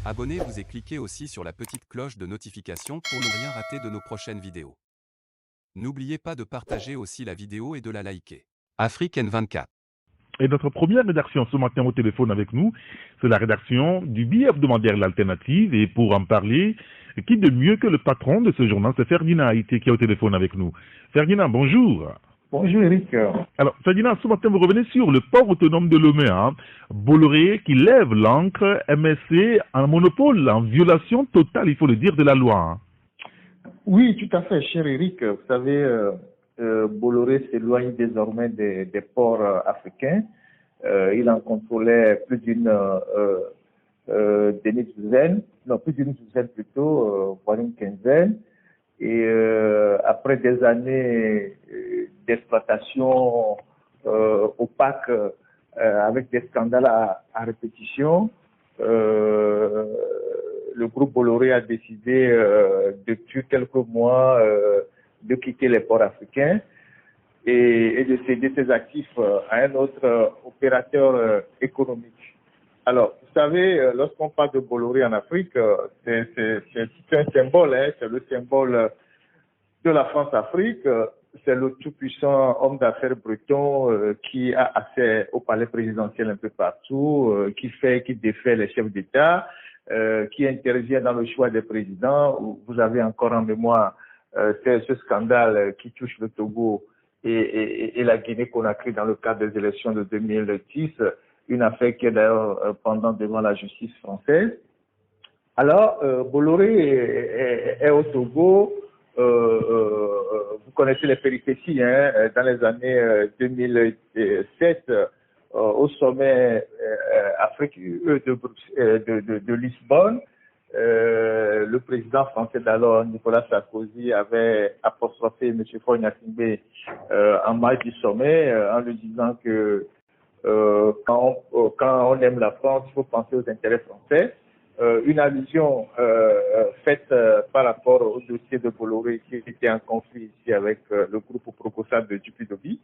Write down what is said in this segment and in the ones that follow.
Abonnez-vous et cliquez aussi sur la petite cloche de notification pour ne rien rater de nos prochaines vidéos. N'oubliez pas de partager aussi la vidéo et de la liker. Afrique N24. Et notre première rédaction ce matin au téléphone avec nous, c'est la rédaction du billet hebdomadaire L'Alternative. Et pour en parler, qui de mieux que le patron de ce journal, c'est Ferdinand Haïté qui est au téléphone avec nous. Ferdinand, bonjour. Bonjour Eric. Alors, Ferdinand, ce matin, vous revenez sur le port autonome de Lomé, Bolloré qui lève l'ancre, MSC en monopole, en violation totale, il faut le dire, de la loi. Oui, tout à fait, cher Eric. Vous savez, Bolloré s'éloigne désormais des ports africains. Il en contrôlait plus d'une demi-douzaine, non, plus d'une douzaine plutôt, voire une quinzaine. Et après des années d'exploitation opaque avec des scandales à répétition, le groupe Bolloré a décidé depuis quelques mois de quitter les ports africains et de céder ses actifs à un autre opérateur économique. Alors, vous savez, lorsqu'on parle de Bolloré en Afrique, c'est un symbole, c'est le symbole de la France-Afrique. C'est le tout-puissant homme d'affaires breton qui a accès au palais présidentiel un peu partout, qui défait les chefs d'État, qui intervient dans le choix des présidents. Vous avez encore en mémoire ce scandale qui touche le Togo et la Guinée-Conakry dans le cadre des élections de 2010, une affaire qui est d'ailleurs pendant devant la justice française. Alors, Bolloré est au Togo. Vous connaissez les péripéties, dans les années 2007, au sommet Afrique de Lisbonne, le président français d'alors, Nicolas Sarkozy, avait apostrophé M. Faure Gnassingbé en marge du sommet en lui disant que quand on aime la France, il faut penser aux intérêts français. Une allusion faite par rapport au dossier de Bolloré qui était en conflit ici avec le groupe Procosa de Dupuy-Doby.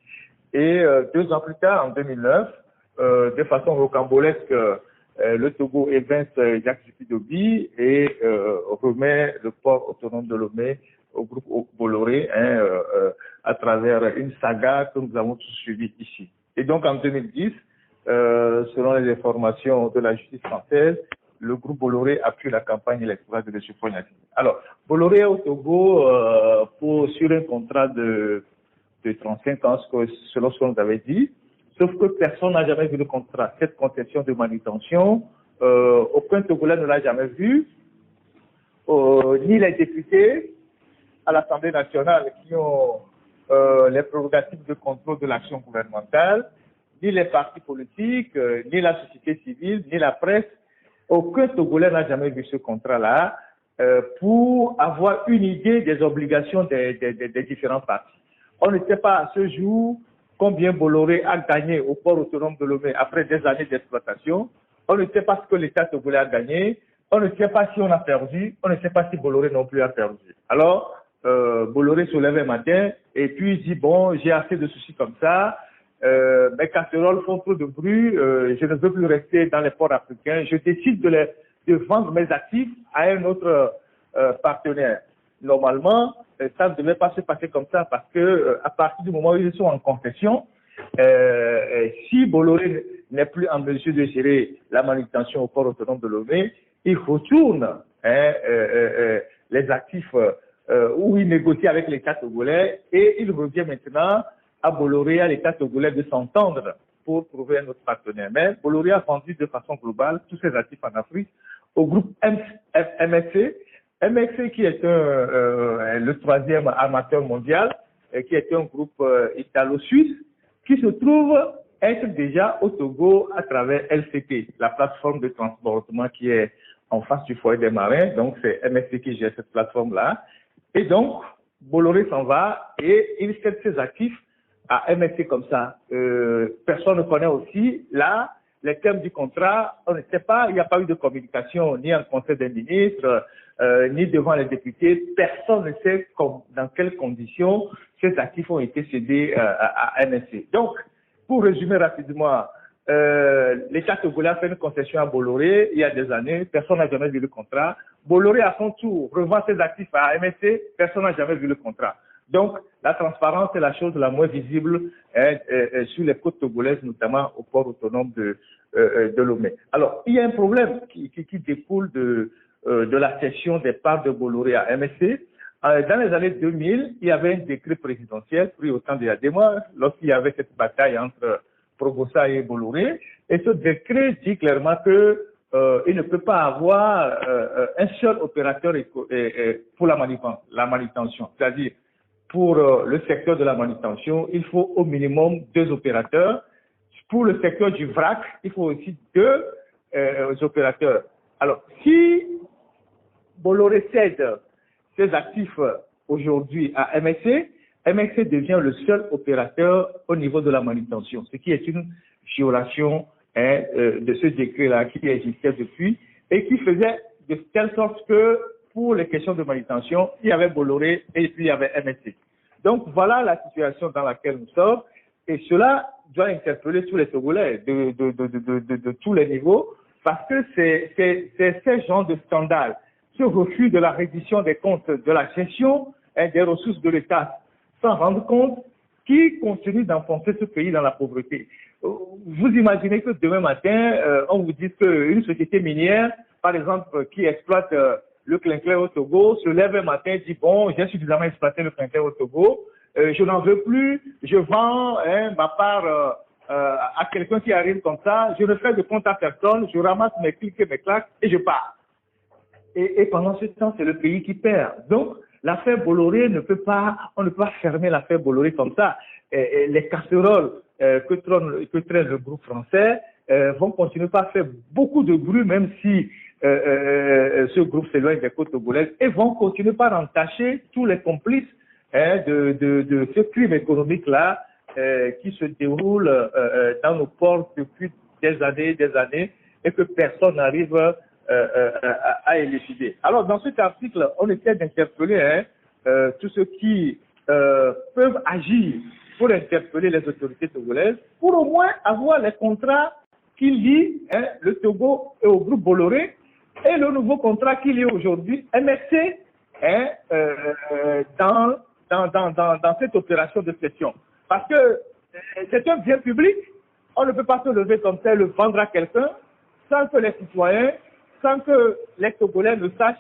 Et 2 ans plus tard, en 2009, de façon rocambolesque, le Togo évince Jacques Dupuy-Doby et remet le port autonome de Lomé au groupe Bolloré à travers une saga que nous avons tous suivie ici. Et donc en 2010, selon les informations de la justice française, le groupe Bolloré appuie la campagne électorale de M. Faure Gnassingbé. Alors, Bolloré est au Togo sur un contrat de 35 ans, selon ce qu'on nous avait dit, sauf que personne n'a jamais vu le contrat. Cette concession de manutention, aucun Togolais ne l'a jamais vu, ni les députés à l'Assemblée nationale qui ont les prérogatives de contrôle de l'action gouvernementale, ni les partis politiques, ni la société civile, ni la presse. Aucun Togolais n'a jamais vu ce contrat-là pour avoir une idée des obligations des différents partis. On ne sait pas à ce jour combien Bolloré a gagné au port autonome de Lomé après des années d'exploitation. On ne sait pas ce que l'État togolais a gagné. On ne sait pas si on a perdu. On ne sait pas si Bolloré non plus a perdu. Alors, Bolloré se lève un matin et puis il dit, bon, j'ai assez de soucis comme ça. Mes casseroles font trop de bruit, je ne veux plus rester dans les ports africains, je décide de vendre mes actifs à un autre partenaire. Normalement, ça ne devait pas se passer comme ça parce que à partir du moment où ils sont en concession, si Bolloré n'est plus en mesure de gérer la manutention au port autonome de Lomé, il retourne les actifs où il négocie avec l'État togolais et il revient maintenant à Bolloré, à l'État togolais de s'entendre pour trouver un autre partenaire. Mais Bolloré a vendu de façon globale tous ses actifs en Afrique au groupe MSC. MSC qui est le 3e armateur mondial, qui est un groupe italo-suisse, qui se trouve être déjà au Togo à travers LCT, la plateforme de transportement qui est en face du foyer des marins. Donc c'est MSC qui gère cette plateforme-là. Et donc, Bolloré s'en va et il cède ses actifs à MSC comme ça. Personne ne connaît aussi. Là, les termes du contrat, on ne sait pas, il n'y a pas eu de communication ni en conseil des ministres, ni devant les députés. Personne ne sait dans quelles conditions ces actifs ont été cédés à MSC. Donc, pour résumer rapidement, l'État togolais a fait une concession à Bolloré il y a des années, personne n'a jamais vu le contrat. Bolloré, à son tour, revend ses actifs à MSC, personne n'a jamais vu le contrat. Donc, la transparence est la chose la moins visible sur les côtes togolaises, notamment au port autonome de Lomé. Alors, il y a un problème qui découle de la cession des parts de Bolloré à MSC. Dans les années 2000, il y avait un décret présidentiel pris au temps de Yadema, lorsqu'il y avait cette bataille entre Probosa et Bolloré. Et ce décret dit clairement que il ne peut pas avoir un seul opérateur pour la manutention. C'est-à-dire, pour le secteur de la manutention, il faut au minimum 2 opérateurs. Pour le secteur du vrac, il faut aussi 2 opérateurs. Alors, si Bolloré cède ses actifs aujourd'hui à MSC, MSC devient le seul opérateur au niveau de la manutention, ce qui est une violation de ce décret-là qui existait depuis et qui faisait de telle sorte que pour les questions de manutention, il y avait Bolloré et puis il y avait MSC. Donc voilà la situation dans laquelle nous sommes et cela doit interpeller tous les Togolais de tous les niveaux parce que c'est ces genres de scandales, ce refus de la reddition des comptes, de la gestion des ressources de l'État sans rendre compte qui continue d'enfoncer ce pays dans la pauvreté. Vous imaginez que demain matin, on vous dise qu'une société minière, par exemple, qui exploite le clinker au Togo, se lève un matin et dit, bon, j'ai suffisamment exploité le clinker au Togo, je n'en veux plus, je vends ma part à quelqu'un qui arrive comme ça, je ne fais de compte à personne, je ramasse mes clics et mes claques et je pars. Et pendant ce temps, c'est le pays qui perd. Donc, l'affaire Bolloré on ne peut pas fermer l'affaire Bolloré comme ça. Et les casseroles que traîne le groupe français vont continuer à faire beaucoup de bruit, même si ce groupe s'éloigne des côtes togolaises, et vont continuer par entacher tous les complices de ce crime économique-là qui se déroule dans nos ports depuis des années, et que personne n'arrive à élucider. Alors, dans cet article, on essaie d'interpeller tous ceux qui peuvent agir pour interpeller les autorités togolaises, pour au moins avoir les contrats qui lient le Togo et au groupe Bolloré, et le nouveau contrat qui lie aujourd'hui MSC dans cette opération de cession. Parce que c'est un bien public, on ne peut pas se lever comme ça et le vendre à quelqu'un sans que les citoyens, sans que les Togolais ne sachent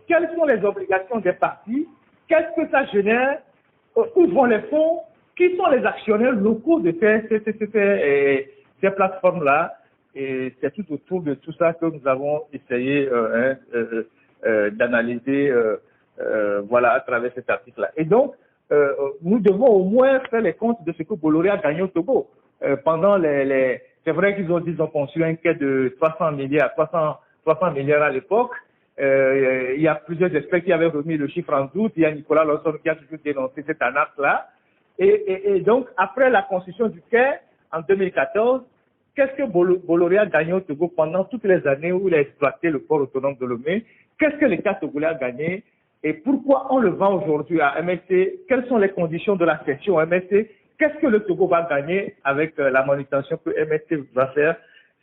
quelles sont les obligations des partis, qu'est-ce que ça génère, où vont les fonds, qui sont les actionnaires locaux de ces plateformes-là. Et c'est tout autour de tout ça que nous avons essayé d'analyser à travers cet article-là. Et donc, nous devons au moins faire les comptes de ce que Bolloré a gagné au Togo. C'est vrai qu'ils ont construit un quai de 300 milliards à l'époque. Il y a plusieurs experts qui avaient remis le chiffre en doute. Il y a Nicolas Lawson qui a toujours dénoncé cette arnaque-là. Et donc, après la construction du quai en 2014, qu'est-ce que Bolloré a gagné au Togo pendant toutes les années où il a exploité le port autonome de Lomé? Qu'est-ce que l'État togolais a gagné? Et pourquoi on le vend aujourd'hui à MSC? Quelles sont les conditions de la cession à MSC? Qu'est-ce que le Togo va gagner avec la manutention que MSC va faire?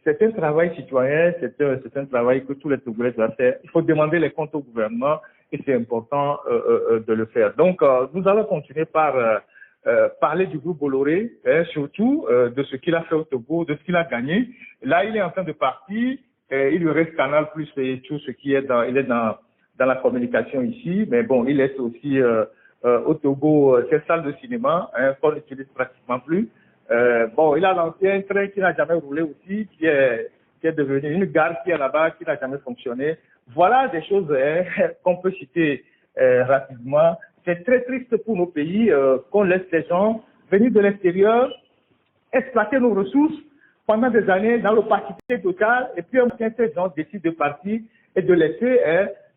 C'est un travail citoyen, c'est un travail que tous les Togolais doivent faire. Il faut demander les comptes au gouvernement et c'est important de le faire. Donc, nous allons continuer par parler du groupe Bolloré, surtout de ce qu'il a fait au Togo, de ce qu'il a gagné. Là, il est en train de partir. Il lui reste Canal Plus et tout ce qui est il est dans la communication ici. Mais bon, il laisse aussi au Togo ses salles de cinéma qu'on n'utilise pratiquement plus. Il a lancé un train qui n'a jamais roulé aussi, qui est devenu une gare qui est là-bas, qui n'a jamais fonctionné. Voilà des choses qu'on peut citer rapidement. C'est très triste pour nos pays qu'on laisse les gens venir de l'extérieur, exploiter nos ressources pendant des années dans l'opacité totale, et puis un matin, ces gens décident de partir et de laisser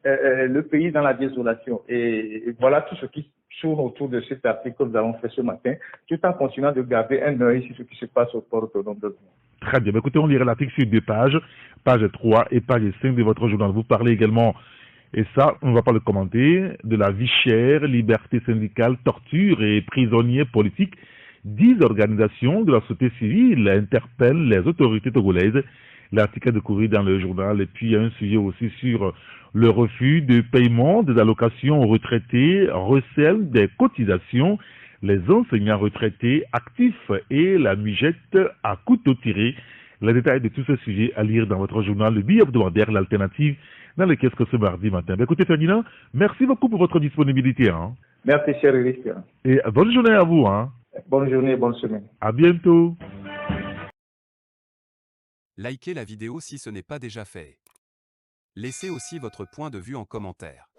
le pays dans la désolation. Et voilà tout ce qui tourne autour de cet article que nous avons fait ce matin, tout en continuant de garder un œil sur ce qui se passe au port autonome de Lomé. Très bien. Écoutez, on lira l'article sur 2 pages, page 3 et page 5 de votre journal. Vous parlez également, et ça, on ne va pas le commenter, de la vie chère, liberté syndicale, torture et prisonniers politiques. 10 organisations de la société civile interpellent les autorités togolaises. L'article est découvert dans le journal. Et puis, il y a un sujet aussi sur le refus de paiement des allocations aux retraités, recel des cotisations, les enseignants retraités actifs et la mugette à couteau tiré. Les détails de tous ces sujets à lire dans votre journal, le bi-hebdomadaire, l'alternative, dans le Qu'est-ce que ce mardi matin. Écoutez, Ferdinand, merci beaucoup pour votre disponibilité. Hein. Merci, cher Eric. Et bonne journée à vous. Hein. Bonne journée, bonne semaine. À bientôt. Likez la vidéo si ce n'est pas déjà fait. Laissez aussi votre point de vue en commentaire.